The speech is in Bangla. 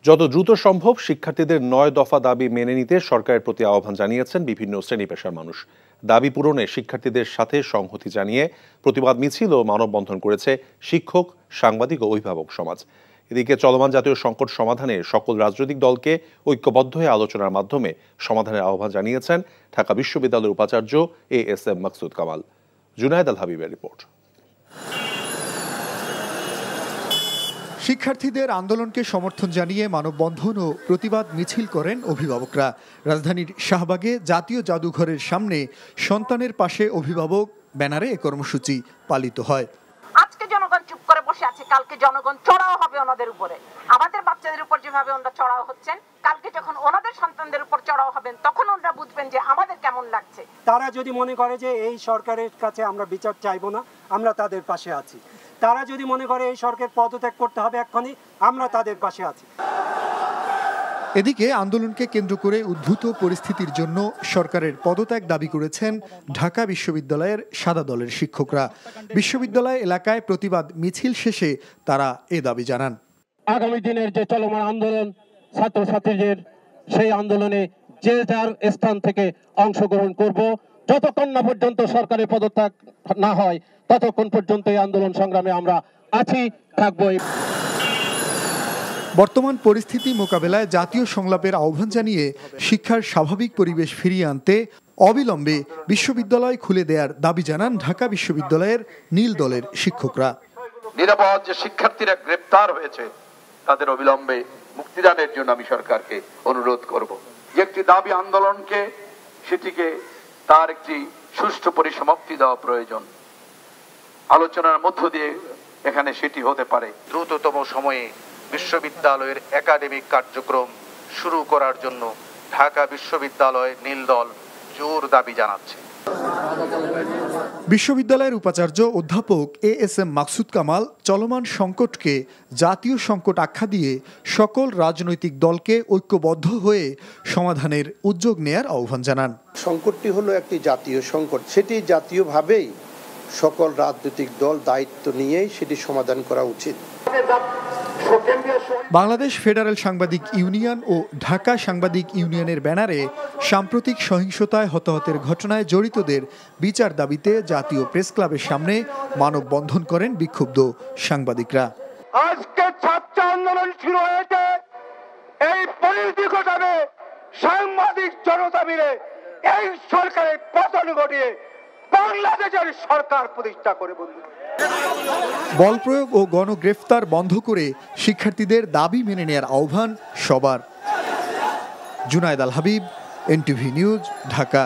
যত দ্রুত সম্ভব শিক্ষার্থীদের ৯ দফা দাবি মেনে নিতে সরকারের প্রতি আহ্বান জানিয়েছেন বিভিন্ন শ্রেণী পেশার মানুষ। দাবি পূরণে শিক্ষার্থীদের সাথে সংহতি জানিয়ে প্রতিবাদ মিছিল ও মানববন্ধন করেছে শিক্ষক, সাংবাদিক ও অভিভাবক সমাজ। এদিকে চলমান জাতীয় সংকট সমাধানে সকল রাজনৈতিক দলকে ঐক্যবদ্ধ হয়ে আলোচনার মাধ্যমে সমাধানের আহ্বান জানিয়েছেন ঢাকা বিশ্ববিদ্যালয়ের উপাচার্য ASM মাকসুদ কামাল। জুনায়েদ আল হাবিবের রিপোর্ট। শিক্ষার্থীদের আন্দোলনকে সমর্থন জানিয়ে মানববন্ধন ও প্রতিবাদ মিছিল করেন অভিভাবকরা। রাজধানীর শাহবাগে জাতীয় জাদুঘরের সামনে সন্তানের পাশে অভিভাবক ব্যানারে এ কর্মসূচি পালিত হয়। আজকে জনগণ চুপ করে বসে আছে, কালকে জনগণ চড়াও হবে ওনাদের উপরে। আমাদের বাচ্চাদের উপর যেভাবে ওনারা চড়াও হচ্ছেন, কালকে যখন ওনাদের সন্তানদের উপর চড়াও হবেন তখন ওনারা বুঝবেন যে আমাদের কেমন লাগছে। তারা যদি মনে করে যে এই সরকারের কাছে আমরা বিচার চাইবো না, আমরা তাদের পাশে আছি। তারা যদি মনে করে এই সরকার পদত্যাগ করতে হবে এক্ষুনি, আমরা তাদের পাশে আছি। এদিকে আন্দোলনকে কেন্দ্র করে উদ্ভূত পরিস্থিতির জন্য সরকারের পদত্যাগ দাবি করেছেন ঢাকা বিশ্ববিদ্যালয়ের সাদা দলের শিক্ষকরা। বিশ্ববিদ্যালয় এলাকায় প্রতিবাদ মিছিল শেষে তারা এ দাবি জানান। আগামী দিনের যে চলমান আন্দোলন, ছাত্রছাত্রীদের সেই আন্দোলনে যে যার স্থান থেকে অংশগ্রহণ করব। যতক্ষণ না পর্যন্ত সরকারের পদত্যাগ না হয় ততক্ষণ পর্যন্ত এই আন্দোলন সংগ্রামে আমরা আছি, থাকবো। বর্তমান পরিস্থিতি মোকাবেলায় জাতীয় সংলাপের আহ্বান জানিয়ে শিক্ষার স্বাভাবিক পরিবেশ ফিরিয়ে আনতে অবিলম্বে বিশ্ববিদ্যালয় খুলে দেওয়ার দাবি জানান ঢাকা বিশ্ববিদ্যালয়ের নীল দলের শিক্ষকরা। নিরাপদ যে শিক্ষার্থীরা গ্রেপ্তার হয়েছে তাদের অবিলম্বে মুক্তিদানের জন্য আমি সরকারকে অনুরোধ করব। যে একটি দাবি আন্দোলনকে সেটিকে তার একটি সুষ্ঠু পরিসমাপ্তি দেওয়া প্রয়োজন। আলোচনার মধ্য দিয়ে এখানে সেটি হতে পারে। দ্রুততম সময়ে বিশ্ববিদ্যালয়ের একাডেমিক কার্যক্রম শুরু করার জন্য ঢাকা বিশ্ববিদ্যালয় নীল দল জোর দাবি জানাচ্ছে। বিশ্ববিদ্যালয়ের উপাচার্য অধ্যাপক ASM মাকসুদ কামাল চলমান সংকটকে জাতীয় সংকট আখ্যা দিয়ে সকল রাজনৈতিক দলকে ঐক্যবদ্ধ হয়ে সমাধানের উদ্যোগ নেয়ার আহ্বান জানান। সংকটটি হলো একটি জাতীয় সংকট, সেটি জাতীয়ভাবেই সকল রাজনৈতিক দল দায়িত্ব নিয়েই সেটি সমাধান করা উচিত। বাংলাদেশ ফেডারেল সাংবাদিক ইউনিয়ন ও ঢাকা সাংবাদিক ইউনিয়নের ব্যানারে সাম্প্রতিক সহিংসতায় হতাহতের ঘটনায় জড়িতদের বিচার দাবিতে জাতীয় প্রেস ক্লাবের সামনে মানববন্ধন করেন বিক্ষুব্ধ সাংবাদিকরা। আজকে ছাত্র আন্দোলন শুরু হয়েছে, এই পরিস্থিতি ঘটাবে সাংবাদিক জনতা মিলে এই সরকারের পতন ঘটিয়ে বাংলাদেশের সরকার প্রতিষ্ঠা করে। বল প্রয়োগ ও গণগ্রেফতার বন্ধ করে শিক্ষার্থীদের দাবি মেনে নেয়ার আহ্বান সবার। জুনায়েদ আল হাবিব, NTV নিউজ, ঢাকা।